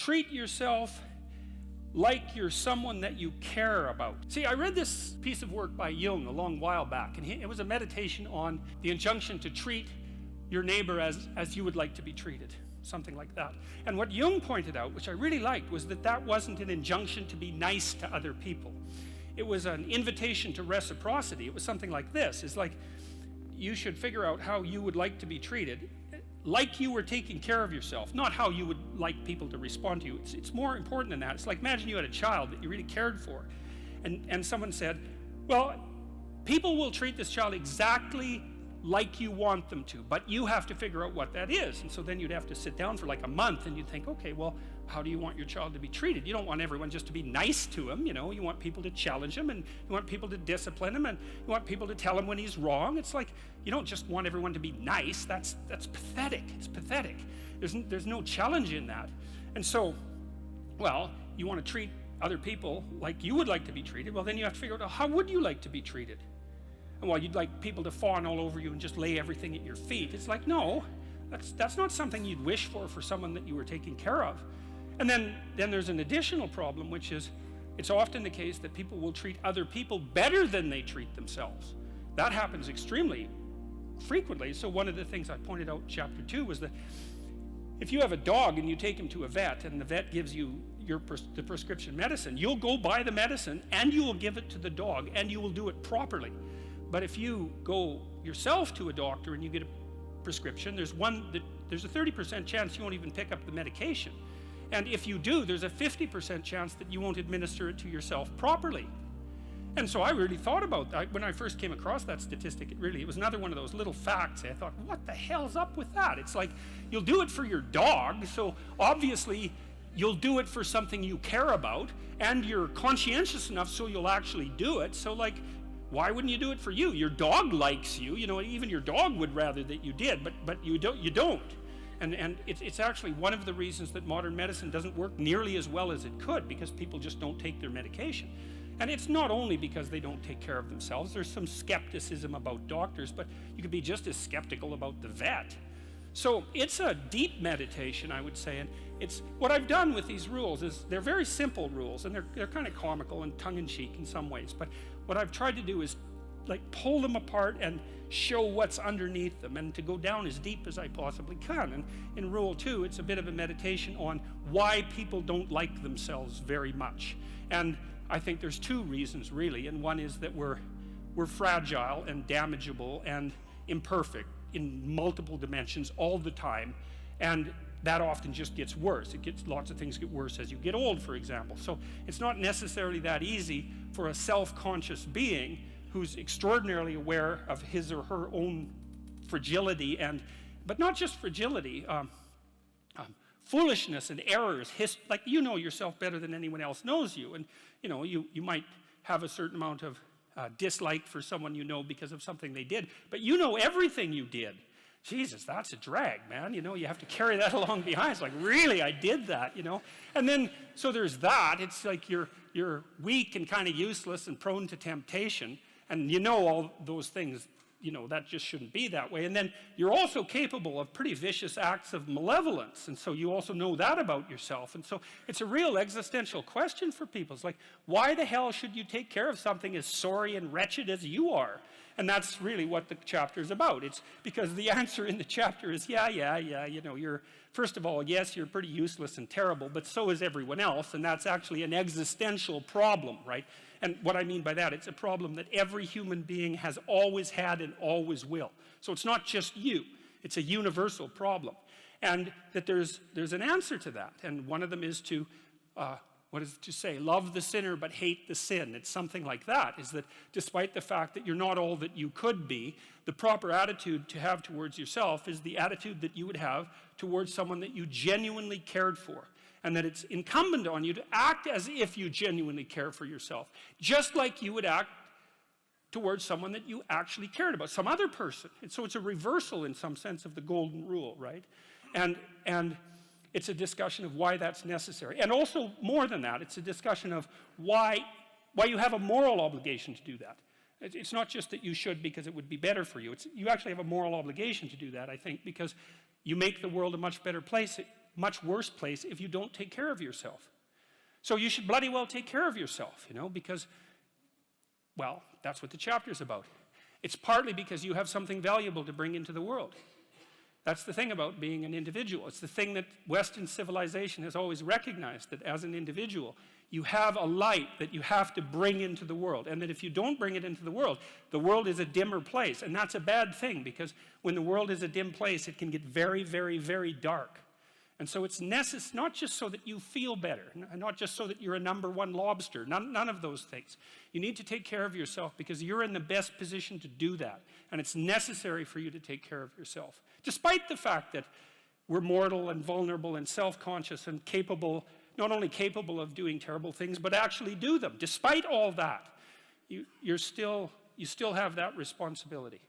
treat yourself like you're someone that you care about. See, I read this piece of work by Jung a long while back, and it was a meditation on the injunction to treat your neighbor as you would like to be treated, something like that. And what Jung pointed out, which I really liked, was that that wasn't an injunction to be nice to other people. It was an invitation to reciprocity. It was something like this. It's like, you should figure out how you would like to be treated, like you were taking care of yourself, not how you would like people to respond to you. It's more important than that. It's like, imagine you had a child that you really cared for, and someone said, well, people will treat this child exactly like you want them to, but you have to figure out what that is. And so then you'd have to sit down for like a month and you'd think, okay, well, how do you want your child to be treated? You don't want everyone just to be nice to him, you know. You want people to challenge him, and you want people to discipline him, and you want people to tell him when he's wrong. It's like, you don't just want everyone to be nice. That's pathetic. It's pathetic. There's no challenge in that. And so, well, you want to treat other people like you would like to be treated. Well, then you have to figure out, how would you like to be treated? And while you'd like people to fawn all over you and just lay everything at your feet, it's like, no, that's not something you'd wish for someone that you were taking care of. And then there's an additional problem, which is, it's often the case that people will treat other people better than they treat themselves. That happens extremely frequently. So one of the things I pointed out in chapter 2 was that if you have a dog and you take him to a vet, and the vet gives you the prescription medicine, you'll go buy the medicine and you will give it to the dog, and you will do it properly. But if you go yourself to a doctor and you get a prescription, there's a 30% chance you won't even pick up the medication. And if you do, there's a 50% chance that you won't administer it to yourself properly. And so I really thought about that. When I first came across that statistic, it was another one of those little facts. I thought, what the hell's up with that? It's like, you'll do it for your dog, so obviously you'll do it for something you care about, and you're conscientious enough so you'll actually do it. So like, why wouldn't you do it for you? Your dog likes you, you know, even your dog would rather that you did, but you don't. And it's actually one of the reasons that modern medicine doesn't work nearly as well as it could, because people just don't take their medication. And it's not only because they don't take care of themselves. There's some skepticism about doctors, but you could be just as skeptical about the vet. So it's a deep meditation, I would say, and it's what I've done with these rules is they're very simple rules, and they're kind of comical and tongue-in-cheek in some ways, but what I've tried to do is like pull them apart and show what's underneath them, and to go down as deep as I possibly can. And in rule 2, it's a bit of a meditation on why people don't like themselves very much. And I think there's 2 reasons really, and one is that we're fragile and damageable and imperfect in multiple dimensions all the time, and that often just gets worse. Lots of things get worse as you get old, for example. So it's not necessarily that easy for a self-conscious being who's extraordinarily aware of his or her own fragility, but not just fragility, foolishness and errors. Like, you know yourself better than anyone else knows you, and you know you might have a certain amount of dislike for someone you know because of something they did, but you know everything you did. Jesus, that's a drag, man. You know, you have to carry that along behind. It's like, really, I did that, you know? And then, so there's that. It's like you're weak and kind of useless and prone to temptation, and you know all those things, you know, that just shouldn't be that way. And then you're also capable of pretty vicious acts of malevolence, and so you also know that about yourself. And so it's a real existential question for people. It's like, why the hell should you take care of something as sorry and wretched as you are? And that's really what the chapter is about. It's because the answer in the chapter is, yeah, you know, first of all, yes, you're pretty useless and terrible, but so is everyone else, and that's actually an existential problem, right? And what I mean by that, it's a problem that every human being has always had and always will. So it's not just you, it's a universal problem. And that there's an answer to that, and one of them is to, what is it to say? Love the sinner but hate the sin. It's something like that, is that despite the fact that you're not all that you could be, the proper attitude to have towards yourself is the attitude that you would have towards someone that you genuinely cared for. And that it's incumbent on you to act as if you genuinely care for yourself, just like you would act towards someone that you actually cared about, some other person. And so it's a reversal in some sense of the golden rule, right? And it's a discussion of why that's necessary. And also, more than that, it's a discussion of why you have a moral obligation to do that. It's not just that you should because it would be better for you. You actually have a moral obligation to do that, I think, because you make the world a much better place much worse place if you don't take care of yourself. So you should bloody well take care of yourself, you know, because, well, that's what the chapter's about. It's partly because you have something valuable to bring into the world. That's the thing about being an individual. It's the thing that Western civilization has always recognized, that as an individual, you have a light that you have to bring into the world, and that if you don't bring it into the world is a dimmer place, and that's a bad thing, because when the world is a dim place, it can get very, very, very dark. And so it's necessary, not just so that you feel better, not just so that you're a #1 lobster, none of those things. You need to take care of yourself because you're in the best position to do that. And it's necessary for you to take care of yourself. Despite the fact that we're mortal and vulnerable and self-conscious and capable, not only capable of doing terrible things, but actually do them. Despite all that, you still have that responsibility.